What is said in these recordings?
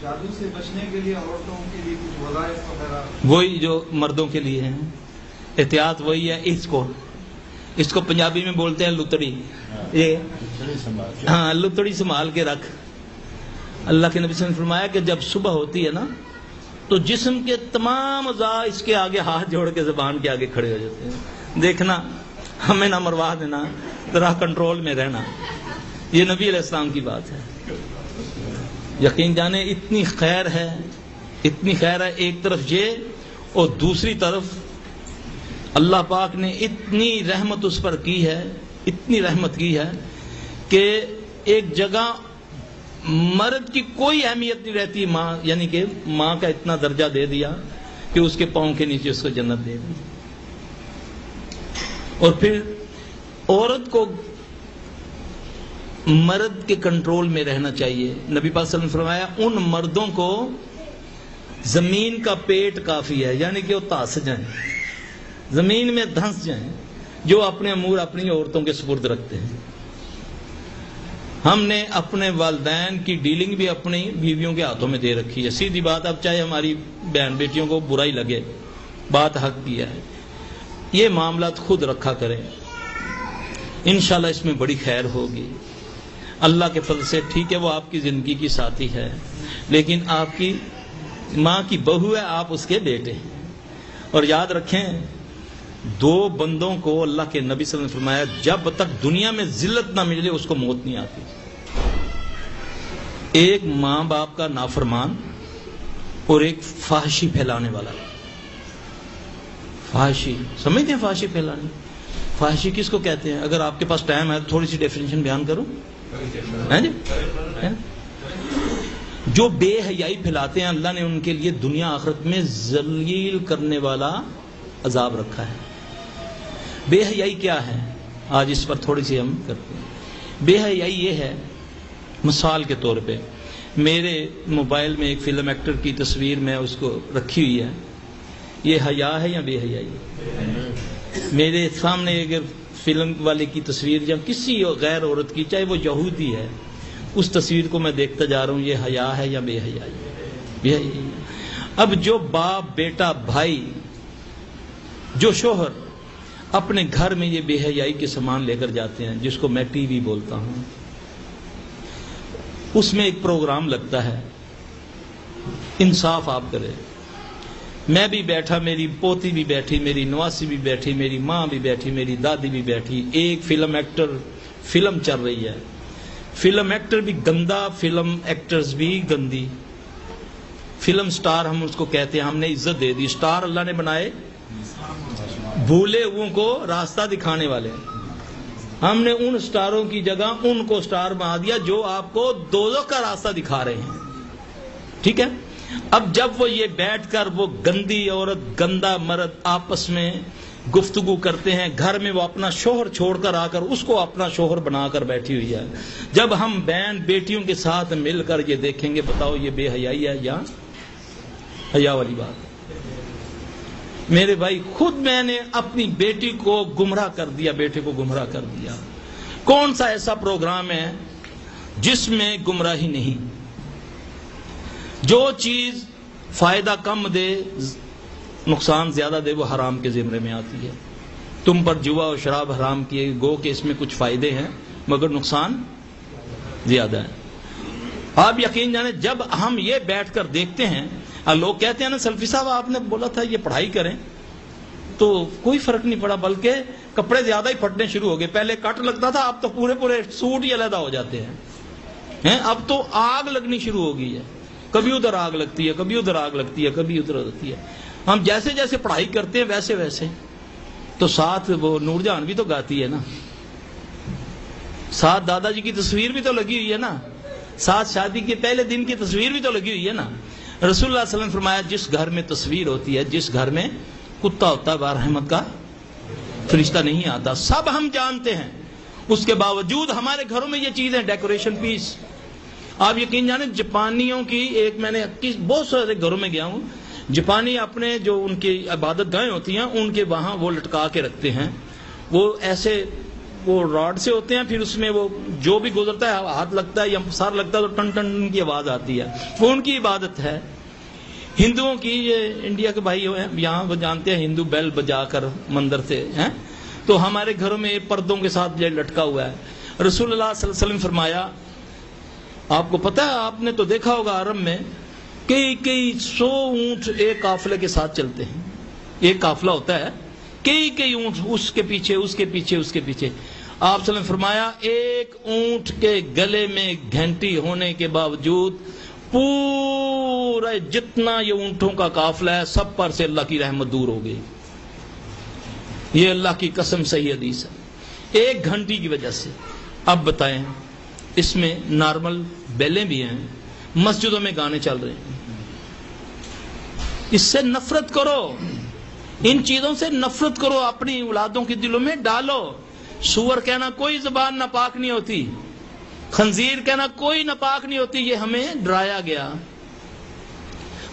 جادو سے بچنے کے لیے عورتوں کے لیے کچھ وظائف وغیرہ وہی جو مردوں کے لیے ہیں، احتیاط وہی ہے. اس کو پنجابی میں بولتے ہیں لتڑی. یہ ہاں لتڑی سنبھال کے رکھ. اللہ کے نبی صلی اللہ علیہ وسلم نے فرمایا کہ جب صبح ہوتی ہے نا تو جسم کے تمام اعضاء اس کے آگے ہاتھ جوڑ کے زبان کے آگے کھڑے ہو جاتے ہیں. دیکھنا ہمیں نہ مروا دینا، ذرا کنٹرول میں رہنا. یہ نبی علیہ السلام کی بات ہے. یقین جانے اتنی خیر ہے ایک طرف یہ، اور دوسری طرف اللہ پاک نے اتنی رحمت اس پر کی ہے، اتنی رحمت کی ہے کہ ایک جگہ مرد کی کوئی اہمیت نہیں رہتی. ماں یعنی کہ ماں کا اتنا درجہ دے دیا کہ اس کے پاؤں کے نیچے اس کو جنت دے دی. اور پھر عورت کو مرد کے کنٹرول میں رہنا چاہیے. نبی پاک صلی اللہ علیہ وسلم نے فرمایا ان مردوں کو زمین کا پیٹ کافی ہے، یعنی کہ وہ تاس جائیں، زمین میں دھنس جائیں، جو اپنے امور اپنی عورتوں کے سپرد رکھتے ہیں. ہم نے اپنے والدین کی ڈیلنگ بھی اپنی بیویوں کے ہاتھوں میں دے رکھی ہے. سیدھی بات، اب چاہے ہماری بہن بیٹیوں کو برا ہی لگے، بات حق کی ہے. یہ معاملات خود رکھا کریں، انشاءاللہ اس میں بڑی خیر ہوگی. اللہ کے فضل سے ٹھیک ہے وہ آپ کی زندگی کی ساتھی ہے، لیکن آپ کی ماں کی بہو ہے، آپ اس کے بیٹے ہیں. اور یاد رکھیں دو بندوں کو اللہ کے نبی صلی اللہ علیہ وسلم نے فرمایا جب تک دنیا میں ذلت نہ ملے اس کو موت نہیں آتی. ایک ماں باپ کا نافرمان اور ایک فحاشی پھیلانے والا. فحاشی سمجھتے ہیں؟ فحاشی پھیلانے، فحاشی کس کو کہتے ہیں؟ اگر آپ کے پاس ٹائم ہے تو تھوڑی سی ڈیفینیشن بیان کروں. جو بے حیائی پھیلاتے ہیں اللہ نے ان کے لیے دنیا آخرت میں ذلیل کرنے والا عذاب رکھا ہے. بے حیائی کیا ہے؟ آج اس پر تھوڑی سی ہم کرتے ہیں. بے حیائی یہ ہے، مثال کے طور پہ میرے موبائل میں ایک فلم ایکٹر کی تصویر میں اس کو رکھی ہوئی ہے. یہ حیا ہے یا بے حیائی؟ میرے سامنے اگر فلم والے کی تصویر یا کسی غیر عورت کی، چاہے وہ یہودی ہے، اس تصویر کو میں دیکھتا جا رہا ہوں، یہ حیا ہے یا بے حیائی؟ بے حیائی. اب جو باپ، بیٹا، بھائی، جو شوہر اپنے گھر میں یہ بے حیائی کے سامان لے کر جاتے ہیں، جس کو میں ٹی وی بولتا ہوں، اس میں ایک پروگرام لگتا ہے. انصاف آپ کرے. میں بھی بیٹھا، میری پوتی بھی بیٹھی، میری نواسی بھی بیٹھی، میری ماں بھی بیٹھی، میری دادی بھی بیٹھی. ایک فلم ایکٹر، فلم چل رہی ہے، فلم ایکٹر بھی گندا، فلم ایکٹرز بھی گندی. فلم سٹار ہم اس کو کہتے ہیں، ہم نے عزت دے دی. سٹار اللہ نے بنائے بھولے ہوئوں کو راستہ دکھانے والے. ہم نے ان سٹاروں کی جگہ ان کو سٹار بنا دیا جو آپ کو دوزخ کا راستہ دکھا رہے ہیں. ٹھیک ہے؟ اب جب وہ یہ بیٹھ کر وہ گندی عورت، گندا مرد آپس میں گفتگو کرتے ہیں، گھر میں وہ اپنا شوہر چھوڑ کر آ کر اس کو اپنا شوہر بنا کر بیٹھی ہوئی ہے. جب ہم بہن بیٹیوں کے ساتھ مل کر یہ دیکھیں گے، بتاؤ یہ بے حیائی ہے یا حیا والی بات؟ میرے بھائی، خود میں نے اپنی بیٹی کو گمراہ کر دیا، بیٹے کو گمراہ کر دیا. کون سا ایسا پروگرام ہے جس میں گمراہی نہیں؟ جو چیز فائدہ کم دے، نقصان زیادہ دے، وہ حرام کے زمرے میں آتی ہے. تم پر جوا اور شراب حرام کیے، گو کہ اس میں کچھ فائدے ہیں مگر نقصان زیادہ ہے. آپ یقین جانیں جب ہم یہ بیٹھ کر دیکھتے ہیں، لوگ کہتے ہیں نا سلفی صاحب آپ نے بولا تھا یہ پڑھائی کریں، تو کوئی فرق نہیں پڑا، بلکہ کپڑے زیادہ ہی پھٹنے شروع ہو گئے. پہلے کٹ لگتا تھا، اب تو پورے سوٹ ہی علیحدہ ہو جاتے ہیں. اب تو آگ لگنی شروع ہو گئی ہے. کبھی ادھر آگ لگتی ہے، کبھی ادھر آگ لگتی ہے، کبھی ادھر لگتی ہے. ہم جیسے جیسے پڑھائی کرتے ہیں ویسے ویسے تو ساتھ وہ نور جہان بھی تو گاتی ہے نا، ساتھ دادا جی کی تصویر بھی تو لگی ہوئی ہے نا، ساتھ شادی کے پہلے دن کی تصویر بھی تو لگی ہوئی ہے نا. رسول اللہ صلی اللہ علیہ وسلم نے فرمایا جس گھر میں تصویر ہوتی ہے، جس گھر میں کتا ہوتا ہے، رحمت کا فرشتہ نہیں آتا. سب ہم جانتے ہیں، اس کے باوجود ہمارے گھروں میں یہ چیزیں ڈیکوریشن پیس. آپ یقین جانیں جاپانیوں کی ایک میں نے بہت سارے گھروں میں گیا ہوں، جاپانی اپنے جو ان کی عبادت گاہیں ہوتی ہیں ان کے وہاں وہ لٹکا کے رکھتے ہیں. وہ ایسے وہ راڈ سے ہوتے ہیں، پھر اس میں وہ جو بھی گزرتا ہے ہاتھ لگتا ہے یا سار لگتا ہے تو ٹن ٹن کی آواز آتی ہے، وہ ان کی عبادت ہے۔ ہندوؤں کی، یہ انڈیا کے بھائی ہیں یہاں وہ جانتے ہیں، ہندو بیل بجا کر مندر سے ہیں، تو ہمارے گھروں میں پردوں کے ساتھ یہ لٹکا ہوا ہے۔ رسول اللہ صلی اللہ علیہ وسلم فرمایا، آپ کو پتہ ہے، آپ نے تو دیکھا ہوگا عرب میں کئی 100 اونٹ ایک قافلے کے ساتھ چلتے ہیں، ایک قافلہ ہوتا ہے، کئی اونٹ اس کے پیچھے اس کے پیچھے اس کے پیچھے۔ آپ صلی اللہ علیہ وسلم نے فرمایا، ایک اونٹ کے گلے میں گھنٹی ہونے کے باوجود پورا جتنا یہ اونٹوں کا قافلہ ہے سب پر سے اللہ کی رحمت دور ہو گئی۔ یہ اللہ کی قسم صحیح حدیث ہے، ایک گھنٹی کی وجہ سے۔ اب بتائیں، اس میں نارمل بیلیں بھی ہیں، مسجدوں میں گانے چل رہے ہیں، اس سے نفرت کرو، ان چیزوں سے نفرت کرو، اپنی اولادوں کے دلوں میں ڈالو۔ سور کہنا کوئی زبان ناپاک نہیں ہوتی، خنزیر کہنا کوئی ناپاک نہیں ہوتی، یہ ہمیں ڈرایا گیا۔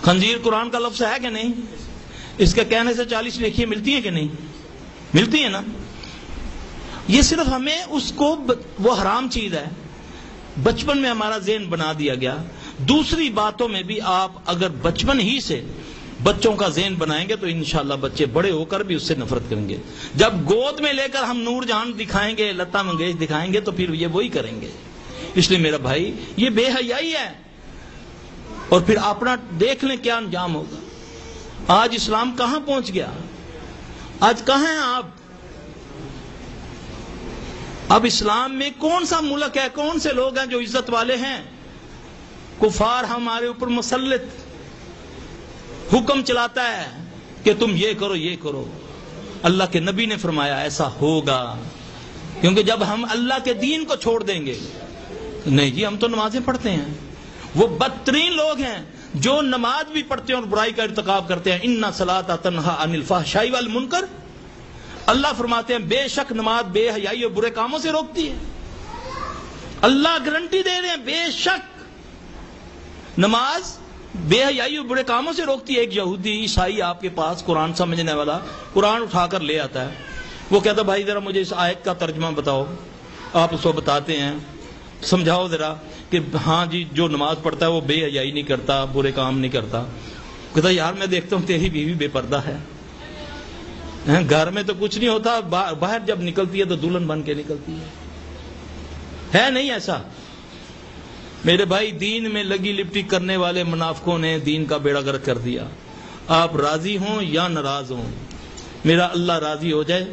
خنزیر قرآن کا لفظ ہے کہ نہیں؟ اس کے کہنے سے 40 نیکیاں ملتی ہیں کہ نہیں؟ ملتی ہیں نا۔ یہ صرف ہمیں اس کو وہ حرام چیز ہے، بچپن میں ہمارا ذہن بنا دیا گیا۔ دوسری باتوں میں بھی آپ اگر بچپن ہی سے بچوں کا ذہن بنائیں گے تو انشاءاللہ بچے بڑے ہو کر بھی اس سے نفرت کریں گے۔ جب گود میں لے کر ہم نور جہاں دکھائیں گے، لتا منگیش دکھائیں گے تو پھر یہ وہی کریں گے۔ اس لیے میرا بھائی، یہ بے حیائی ہے، اور پھر اپنا دیکھ لیں کیا انجام ہوگا۔ آج اسلام کہاں پہنچ گیا؟ آج کہاں ہیں آپ؟ اب اسلام میں کون سا ملک ہے، کون سے لوگ ہیں جو عزت والے ہیں؟ کفار ہمارے اوپر مسلط حکم چلاتا ہے کہ تم یہ کرو یہ کرو۔ اللہ کے نبی نے فرمایا ایسا ہوگا، کیونکہ جب ہم اللہ کے دین کو چھوڑ دیں گے، نہیں جی ہم تو نمازیں پڑھتے ہیں، وہ بدترین لوگ ہیں جو نماز بھی پڑھتے ہیں اور برائی کا ارتکاب کرتے ہیں۔ ان الصلاۃ تنہی عن الفحشاء والمنکر، اللہ فرماتے ہیں بے شک نماز بے حیائی اور برے کاموں سے روکتی ہے۔ اللہ گارنٹی دے رہے ہیں بے شک نماز بے حیائی اور برے کاموں سے روکتی ہے۔ ایک یہودی عیسائی آپ کے پاس قرآن سمجھنے والا قرآن اٹھا کر لے آتا ہے، وہ کہتا بھائی ذرا مجھے اس آیت کا ترجمہ بتاؤ۔ آپ اس کو بتاتے ہیں، سمجھاؤ ذرا کہ ہاں جی جو نماز پڑھتا ہے وہ بے حیائی نہیں کرتا، برے کام نہیں کرتا۔ کہتا یار میں دیکھتا ہوں تیری بیوی بے پردہ ہے، گھر میں تو کچھ نہیں ہوتا، باہر جب نکلتی ہے تو دلہن بن کے نکلتی ہے نہیں ایسا؟ میرے بھائی، دین میں لگی لپٹی کرنے والے منافقوں نے دین کا بیڑا گرک کر دیا۔ آپ راضی ہوں یا ناراض ہوں، میرا اللہ راضی ہو جائے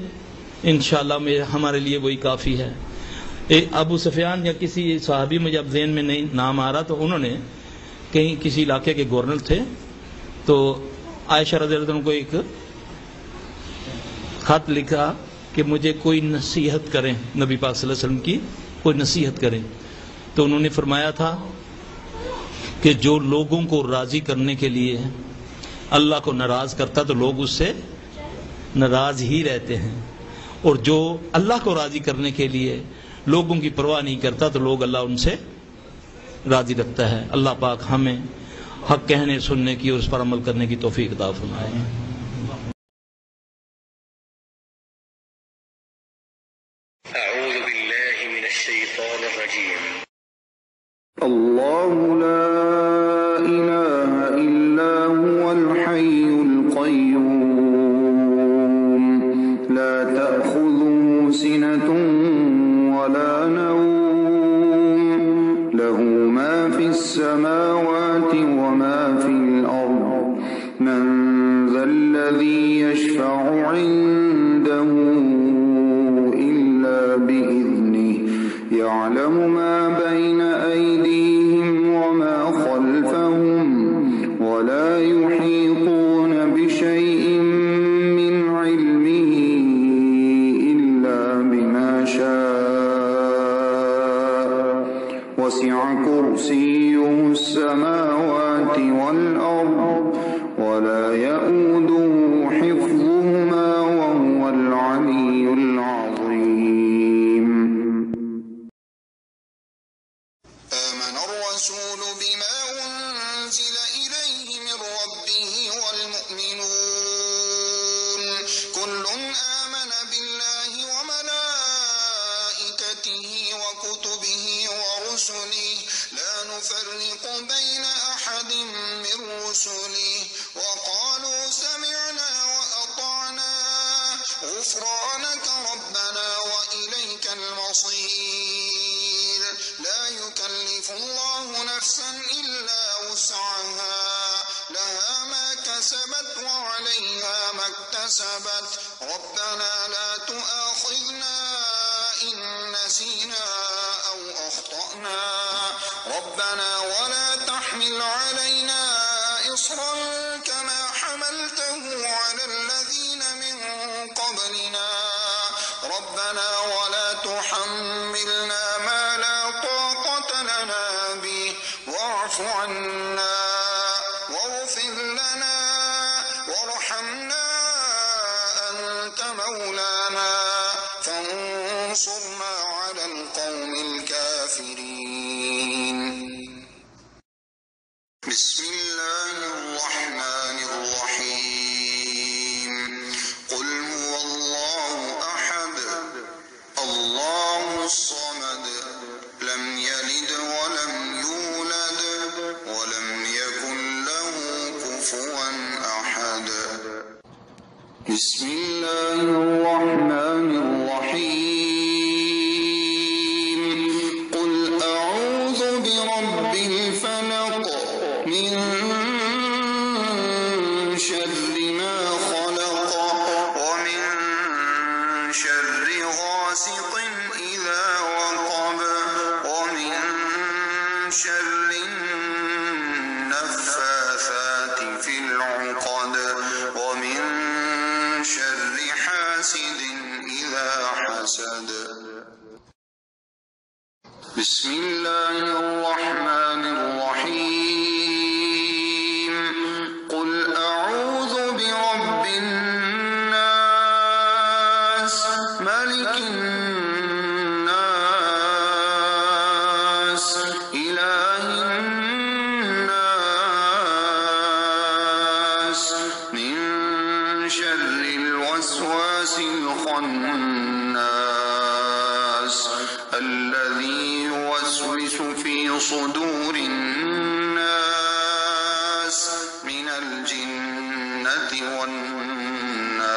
انشاءاللہ ہمارے لیے وہی کافی ہے۔ ابو سفیان یا کسی صحابی، مجھے اب ذہن میں نہیں نام آ رہا، تو انہوں نے کہیں کسی علاقے کے گورنر تھے، تو عائشہ رضی اللہ عنہ کو ایک خط لکھا کہ مجھے کوئی نصیحت کریں، نبی پاک صلی اللہ علیہ وسلم کی کوئی نصیحت کریں۔ تو انہوں نے فرمایا تھا کہ جو لوگوں کو راضی کرنے کے لیے اللہ کو ناراض کرتا تو لوگ اس سے ناراض ہی رہتے ہیں، اور جو اللہ کو راضی کرنے کے لیے لوگوں کی پرواہ نہیں کرتا تو لوگ اللہ ان سے راضی رکھتا ہے۔ اللہ پاک ہمیں حق کہنے سننے کی اور اس پر عمل کرنے کی توفیق عطا فرمائے۔ اعوذ باللہ من الشیطان الرجیم۔ اللہ لا الہ الا هو الحی القیوم لا تأخذه سنة ولا نوم له ما في السماوات وما في الأرض من ذا الذي يشفع عنده إلا بإذنه يعلم ما بين أيديهم وما خلفهم ولا يحيطون بشيء من علمه إلا بما شاء وسع كرسيه السماوات والأرض ولا يؤوده حفظهما وهو العلي العظيم آمن الرسول بما أنزل إليه من ربه والمؤمنون كل آمن بالله وملائكته نفرق بين أحد من رسله وقالوا سمعنا وأطعنا غفرانك ربنا وإليك المصير لا يكلف الله نفسا إلا وسعها لها ما كسبت وعليها ما اكتسبت ربنا لا تؤاخذنا إن نسينا أو أخطأنا ربنا ولا تحمل علينا إصرا كما حملته على الذين من قبلنا ربنا ولا تحملنا ما لا طاقة لنا به واعف عنا واغفر لنا وارحمنا أنت مولانا فانصرنا على القوم الكافرين بسم الله الرحمن الرحيم قل هو الله أحد الله الصمد لم يلد ولم يولد ولم يكن له كفوا أحد بسم الله الرحمن الرحيم قل أعوذ برب الفلق من شر ما خلق ومن شر غاسق إذا وقب ومن شر النفاثات في العقد ومن شر حاسد إذا حسد بسم الله الرحمن الرحيم قل أعوذ برب الناس ملك الناس إله الناس من شر الوسواس الخناس الذي يوسوس في صدور الناس من الجنة والناس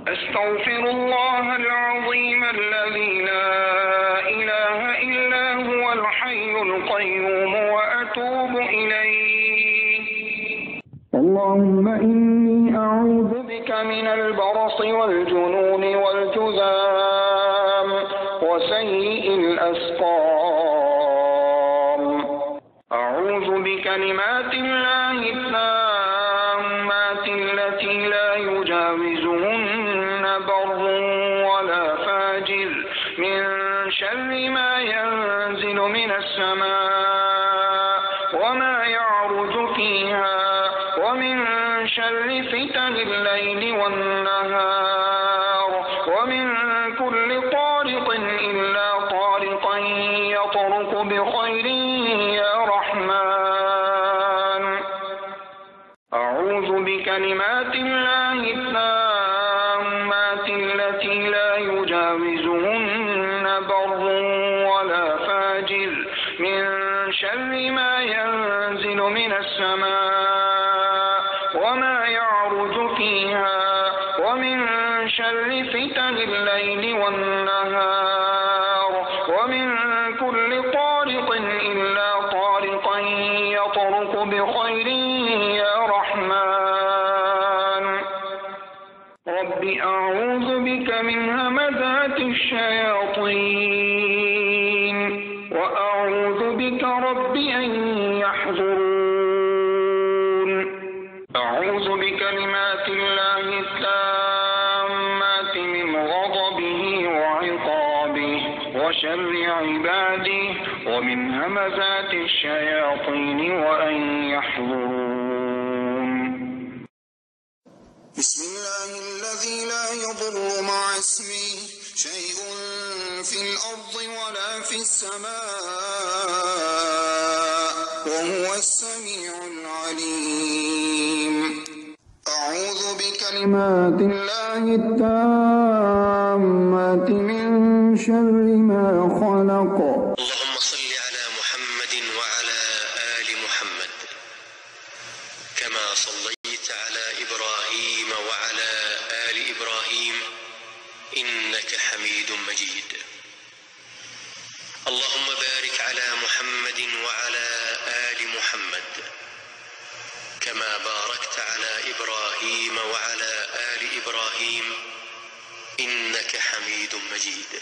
أستغفر الله العظيم الذي لا إله إلا هو الحي القيوم وأتوب إليه اللهم إني أعوذ بك من البرص والجنون والجذام وسيء الأسقام أعوذ بكلمات الله التامات التي لا يجاوزهن بر ولا فاجر من شر ما ينزل من السماء وما يعرج فيها ومن شر فتن الليل والنهار ومن كل طارق إلا طارقا يطرق بخير يا رحمن أعوذ بكلمات الله التامات التي لا يجاوزهن بر ولا فاجر من شر ما ينزل من السماء وما يعرج فيها ومن شر فتن الليل والنهار ومن كل طارق إلا طارقا يطرق بخير يا رحمن رب أعوذ بك من همزات الشياطين وأعوذ بك رب أن يحضرون أعوذ بكلمات الله التامات من غضبه وعقابه وشر عباده ومن همزات الشياطين وأن يحضرون بسم الله الذي لا يضر مع اسمه شيء في الأرض ولا في السماء وهو السميع العليم أعوذ بكلمات الله التامات من شر ما خلق اللهم صل على محمد محمد كما صليت على إبراهيم وعلى آل إبراهيم إنك حميد مجيد. اللهم بارك على محمد وعلى آل محمد كما باركت على إبراهيم وعلى آل إبراهيم إنك حميد مجيد.